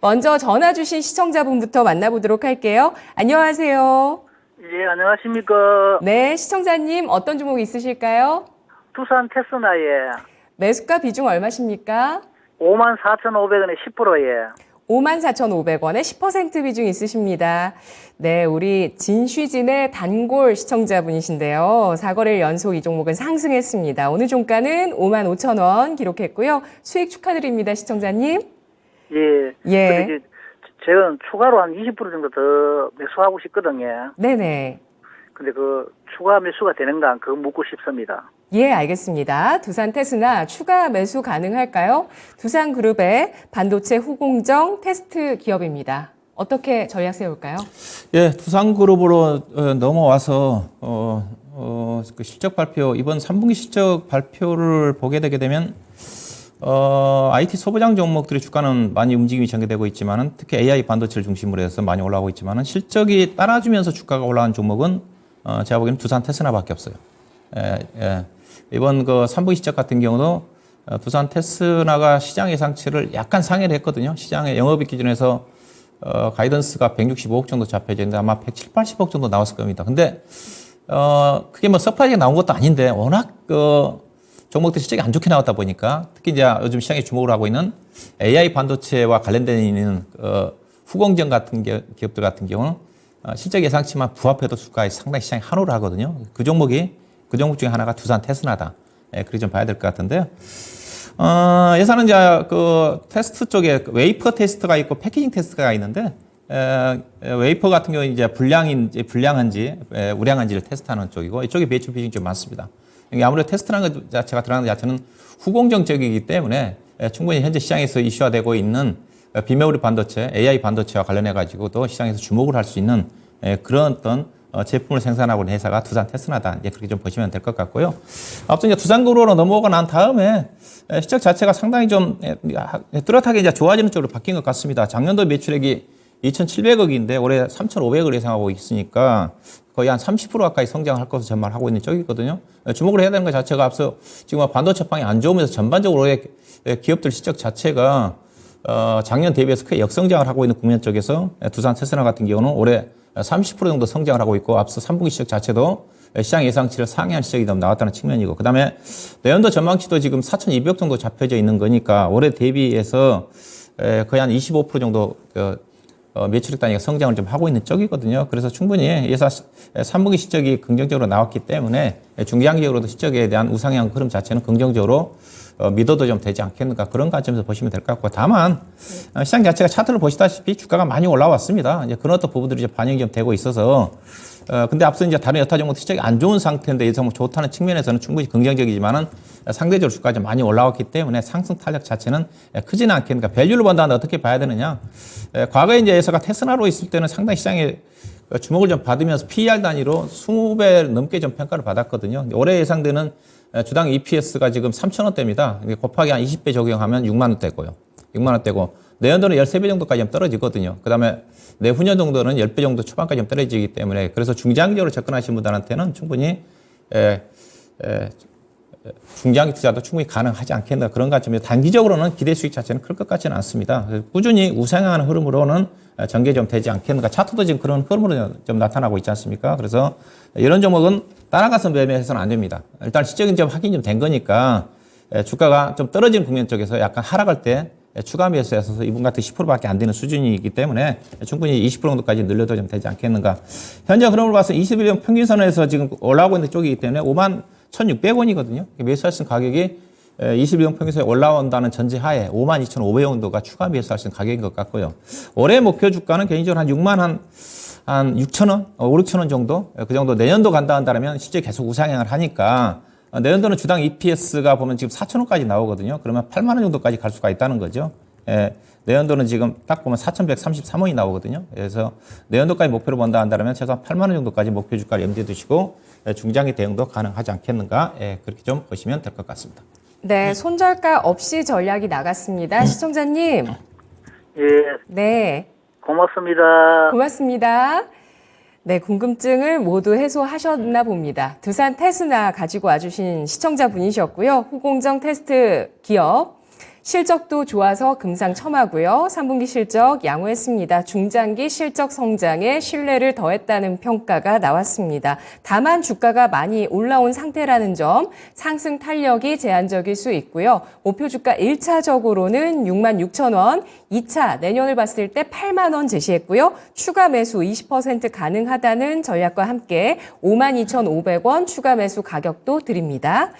먼저 전화 주신 시청자분부터 만나보도록 할게요. 안녕하세요. 예, 안녕하십니까. 네, 시청자님 어떤 종목 있으실까요? 두산 테스나에 매수가 비중 얼마십니까? 54,500원에 10%에 54,500원에 10% 비중 있으십니다. 네, 우리 진쉬진의 단골 시청자분이신데요. 4거래일 연속 이 종목은 상승했습니다. 오늘 종가는 55,000원 기록했고요. 수익 축하드립니다, 시청자님. 예. 예. 근데 이제 제가 추가로 한 20% 정도 더 매수하고 싶거든요. 네네. 근데 그 추가 매수가 되는가 그거 묻고 싶습니다. 예, 알겠습니다. 두산 테스나 추가 매수 가능할까요? 두산그룹의 반도체 후공정 테스트 기업입니다. 어떻게 전략 세울까요? 예, 두산그룹으로 넘어와서 그 실적 발표 이번 3분기 실적 발표를 보게 되게 되면 IT 소부장 종목들의 주가는 많이 움직임이 전개되고 있지만은 특히 AI 반도체를 중심으로 해서 많이 올라오고 있지만은 실적이 따라주면서 주가가 올라간 종목은 제가 보기에는 두산 테스나밖에 없어요. 예. 이번 그 3분기 실적 같은 경우도 두산 테스나가 시장 예상치를 약간 상회를 했거든요. 시장의 영업이익 기준에서 가이던스가 165억 정도 잡혀져 있는데 아마 170, 80억 정도 나왔을 겁니다. 근데 그게 뭐 서프라이즈가 나온 것도 아닌데 워낙 종목들 실적이 안 좋게 나왔다 보니까 특히 이제 요즘 시장에 주목을 하고 있는 AI 반도체와 관련된 있는 후공정 같은 기업들 같은 경우는 실적 예상치만 부합해도 주가에 상당히 시장이 환호를 하거든요. 그 종목 중에 하나가 두산 테스나다. 예, 그렇게 좀 봐야 될 것 같은데요. 예산은 이제 그 테스트 쪽에 웨이퍼 테스트가 있고 패키징 테스트가 있는데 웨이퍼 같은 경우는 이제 불량한지 우량한지를 테스트하는 쪽이고 이쪽에 배출 비중이 좀 많습니다. 이게 아무래도 테스트라는 것 자체가 들어가는 자체는 후공정 쪽이기 때문에 충분히 현재 시장에서 이슈화되고 있는 비메모리 반도체, AI 반도체와 관련해 가지고도 시장에서 주목을 할 수 있는 그런 어떤 제품을 생산하고 있는 회사가 두산 테스나다. 이제 그렇게 좀 보시면 될 것 같고요. 아무튼 이제 두산그룹으로 넘어오고 난 다음에 실적 자체가 상당히 좀 뚜렷하게 이제 좋아지는 쪽으로 바뀐 것 같습니다. 작년도 매출액이 2,700억인데 올해 3,500억을 예상하고 있으니까 거의 한 30% 가까이 성장할 것으로 전망하고 있는 쪽이거든요. 주목을 해야 되는 것 자체가 앞서 지금 반도체방이 안 좋으면서 전반적으로 기업들 실적 자체가 작년 대비해서 크게 역성장을 하고 있는 국면 쪽에서 두산 테스나 같은 경우는 올해 30% 정도 성장을 하고 있고 앞서 3분기 실적 자체도 시장 예상치를 상회한 실적이 좀 나왔다는 측면이고 그다음에 내년도 전망치도 지금 4,200억 정도 잡혀져 있는 거니까 올해 대비해서 거의 한 25% 정도 매출액 단위가 성장을 좀 하고 있는 쪽이거든요. 그래서 충분히 3분기 실적이 긍정적으로 나왔기 때문에 중장기적으로도 실적에 대한 우상향 흐름 자체는 긍정적으로 믿어도 좀 되지 않겠는가 그런 관점에서 보시면 될 것 같고 다만 시장 자체가 차트를 보시다시피 주가가 많이 올라왔습니다. 이제 그런 어떤 부분들이 이제 반영이 좀 되고 있어서 근데 앞서 이제 다른 여타 종목 실적이 안 좋은 상태인데 이 종목 좋다는 측면에서는 충분히 긍정적이지만은 상대적으로 주가가 좀 많이 올라왔기 때문에 상승 탄력 자체는 크지는 않겠는가. 밸류를 본다는데 어떻게 봐야 되느냐. 과거에 이제 회사가 테스나로 있을 때는 상당히 시장에 주목을 좀 받으면서 PER 단위로 20배 넘게 좀 평가를 받았거든요. 올해 예상되는 주당 EPS가 지금 3,000원대입니다. 곱하기 한 20배 적용하면 6만 원대고요. 6만 원대고 내년도는 13배 정도까지 좀 떨어지거든요. 그다음에 내후년 정도는 10배 정도 초반까지 좀 떨어지기 때문에 그래서 중장기적으로 접근하신 분들한테는 충분히 중장기 투자도 충분히 가능하지 않겠나 그런 관점에서 단기적으로는 기대 수익 자체는 클 것 같지는 않습니다. 꾸준히 우상향하는 흐름으로는 전개 좀 되지 않겠는가. 차트도 지금 그런 흐름으로 좀 나타나고 있지 않습니까? 그래서 이런 종목은 따라가서 매매해서는 안 됩니다. 일단 실적인 점 확인이 좀 된 거니까 주가가 좀 떨어지는 국면 쪽에서 약간 하락할 때 추가 매수해서 이분 같은 10%밖에 안 되는 수준이기 때문에 충분히 20% 정도까지 늘려도 좀 되지 않겠는가. 현재 흐름을 봐서 21년 평균선에서 지금 올라오고 있는 쪽이기 때문에 51,600원이거든요. 매수할 수 있는 가격이 21년 평균선에 올라온다는 전제하에 52,500원 정도가 추가 매수할 수 있는 가격인 것 같고요. 올해 목표 주가는 개인적으로 한 6만 한 6,000원, 5, 6,000원 정도? 그 정도 내년도 간다 한다면 실제 계속 우상향을 하니까 내년도는 주당 EPS가 보면 지금 4,000원까지 나오거든요. 그러면 8만 원 정도까지 갈 수가 있다는 거죠. 내년도는 지금 딱 보면 4,133원이 나오거든요. 그래서 내년도까지 목표로 본다 한다면 최소한 8만 원 정도까지 목표 주가를 염두에 두시고 중장기 대응도 가능하지 않겠는가. 그렇게 좀 보시면 될 것 같습니다. 네, 손절가 없이 전략이 나갔습니다. 시청자님. 예, 네, 고맙습니다. 고맙습니다. 네, 궁금증을 모두 해소하셨나 봅니다. 두산 테스나 가지고 와주신 시청자분이셨고요. 후공정 테스트 기업 실적도 좋아서 금상첨화고요. 3분기 실적 양호했습니다. 중장기 실적 성장에 신뢰를 더했다는 평가가 나왔습니다. 다만 주가가 많이 올라온 상태라는 점, 상승 탄력이 제한적일 수 있고요. 목표 주가 1차적으로는 66,000원, 2차 내년을 봤을 때 8만 원 제시했고요. 추가 매수 20% 가능하다는 전략과 함께 52,500원 추가 매수 가격도 드립니다.